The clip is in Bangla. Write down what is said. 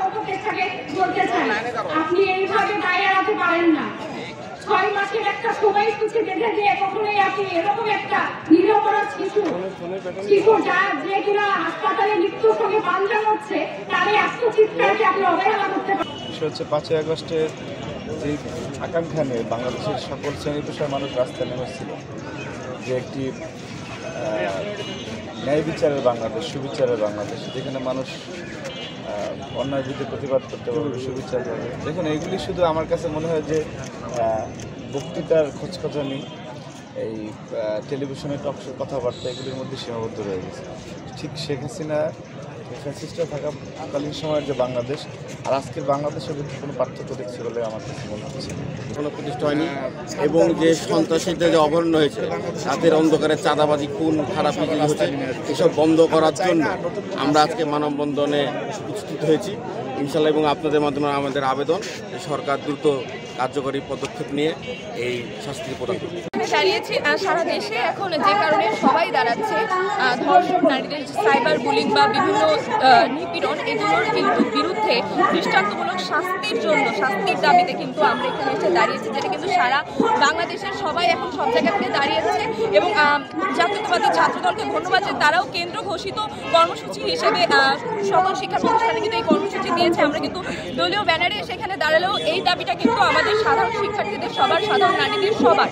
উপদেষ্টাকে বলতে চাই, আপনি এইভাবে দায় এড়াতে পারেন না। 6 মাসের একটা সময়সূচি বেঁধে দিয়ে কখনোই আপনি এরকম একটা নিরপরাধ শিশু যে কিনা হাসপাতালে মৃত্যুর সঙ্গে পাঞ্জা হচ্ছে, তার এই আত্মচিৎকারকে আপনি অবহেলা করতে পারেন। হচ্ছে 5ই আগস্টের যে আকাঙ্ক্ষা নিয়ে বাংলাদেশের সকল শ্রেণী পেশার মানুষ রাস্তায় নেমেছিল, যে একটি ন্যায় বিচারের বাংলাদেশ, সুবিচারের বাংলাদেশ, যেখানে মানুষ অন্যায় বিরুদ্ধে প্রতিবাদ করতে পারবে, সুবিচার পাবে। দেখুন, এইগুলি শুধু আমার কাছে মনে হয় যে বক্তৃতার খোঁজখোঁজানি, এই টেলিভিশনে টকশোর কথাবার্তা, এগুলির মধ্যে সীমাবদ্ধ রয়ে গেছে। ঠিক শেখ হাসিনা ফ্যাসিস্টরা থাকাকালীন সময়ের যে বাংলাদেশ আর আজকের বাংলাদেশের মধ্যে কোনো পার্থক্য দেখছি বলে আমার কাছে মনে হচ্ছে। কোনো প্রতিষ্ঠা হয়নি এবং যে সন্ত্রাসীদের যে অপহরণ হয়েছে, তাদের অন্ধকারে চাঁদাবাজি, খুন খারাপ হচ্ছে, এসব বন্ধ করার জন্য আমরা আজকে মানববন্ধনে উপস্থিত হয়েছি ইনশাল্লাহ। এবং আপনাদের মাধ্যমে আমাদের আবেদন যে সরকার দ্রুত কার্যকরী পদক্ষেপ নিয়ে এই শাস্তি প্রদান করবে। দাঁড়িয়েছি সারা দেশে এখন যে কারণে সবাই দাঁড়াচ্ছে, ধর্ষণ, নারীদের সাইবার বুলিং বা বিভিন্ন নিপীড়ন, এগুলোর কিন্তু বিরুদ্ধে দৃষ্টান্তমূলক শাস্তির জন্য, শাস্তির দাবিতে কিন্তু আমরা এখানে এসে দাঁড়িয়েছি, যেটা কিন্তু সারা বাংলাদেশের সবাই এখন সব জায়গা থেকে দাঁড়িয়েছে। এবং জাতীয়তাবাদী ছাত্রদলকে ধন্যবাদ যে তারাও কেন্দ্র ঘোষিত কর্মসূচি হিসেবে সকল শিক্ষা প্রতিষ্ঠানে কিন্তু এই কর্মসূচি দিয়েছে। আমরা কিন্তু দলীয় ব্যানারে সেখানে দাঁড়ালেও এই দাবিটা কিন্তু আমাদের সাধারণ শিক্ষার্থীদের সবার, সাধারণ নারীদের সবার।